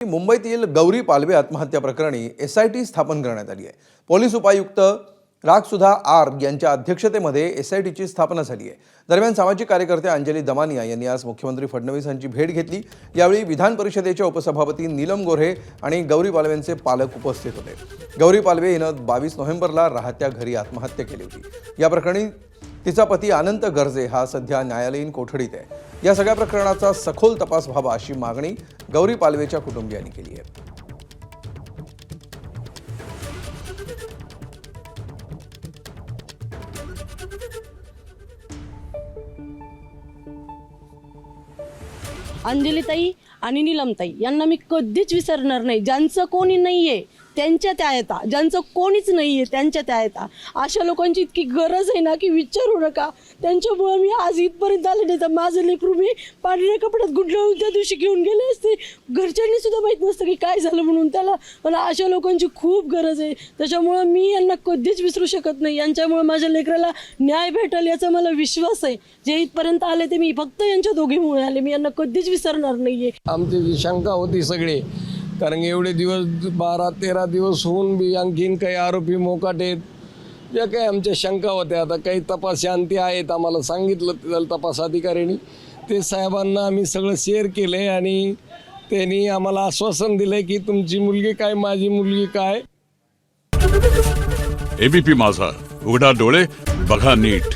मुंबईतील गौरी पालवे आत्महत्या प्रकरणी एसआयटी स्थापन करण्यात आली आहे। पोलीस उपायुक्त रागसुधा आर यांच्या अध्यक्षतेमध्ये एसआयटीची स्थापना झाली आहे। दरम्यान सामाजिक कार्यकर्ते अंजली दमानिया यांनी आज मुख्यमंत्री फडणवीस यांची भेट घेतली। यावेळी विधान परिषदेच्या उपसभापती नीलम गोऱ्हे आणि गौरी पालवेंचे पालक उपस्थित होते। गौरी पालवे हिनं 22 नोव्हेंबरला राहत्या घरी आत्महत्या केली होती। या प्रकरणी तिचा पती अनंत गर्जे हा सध्या न्यायालयीन कोठडीत आहे। या सगळ्या प्रकरणाचा सखोल तपास व्हावा अशी मागणी गौरी पालवेच्या कुटुंबियांनी केली आहे। अंजलीताई आणि नीलमताई यांना मी कधीच विसरणार नाही। ज्यांचं कोणी नाहीये त्यांच्या त्या येतात, ज्यांचं कोणीच नाहीये त्यांच्या त्या येतात। अशा लोकांची इतकी गरज आहे ना की विचारू नका। त्यांच्यामुळे मी आज इथपर्यंत आले नाही तर माझं लेकरू मी पांढऱ्या कपड्यात गुंडाळून त्या दिवशी घेऊन गेले असते। घरच्यांनी सुद्धा माहीत नसतं की काय झालं म्हणून त्याला। मला अशा लोकांची खूप गरज आहे, त्याच्यामुळे मी यांना कधीच विसरू शकत नाही। यांच्यामुळे माझ्या लेकराला न्याय भेटेल याचा मला विश्वास आहे। जे इथपर्यंत आले ते मी फक्त यांच्या दोघीमुळे आले, मी यांना कधीच विसरणार नाहीये। आमची जी शंका होती सगळे, कारण एवढे दिवस 12-13 दिवस होऊन बी आणखीन काही आरोपी मोकाट आहेत, ज्या काही आमच्या शंका होत्या। आता काही तपास शांती आहेत, आम्हाला सांगितलं तपास अधिकाऱ्यांनी, ते साहेबांना आम्ही सगळं शेअर केलं आणि त्यांनी आम्हाला आश्वासन दिलं की तुमची मुलगी काय माझी मुलगी काय। एबीपी माझा, उघडा डोळे बघा नीट।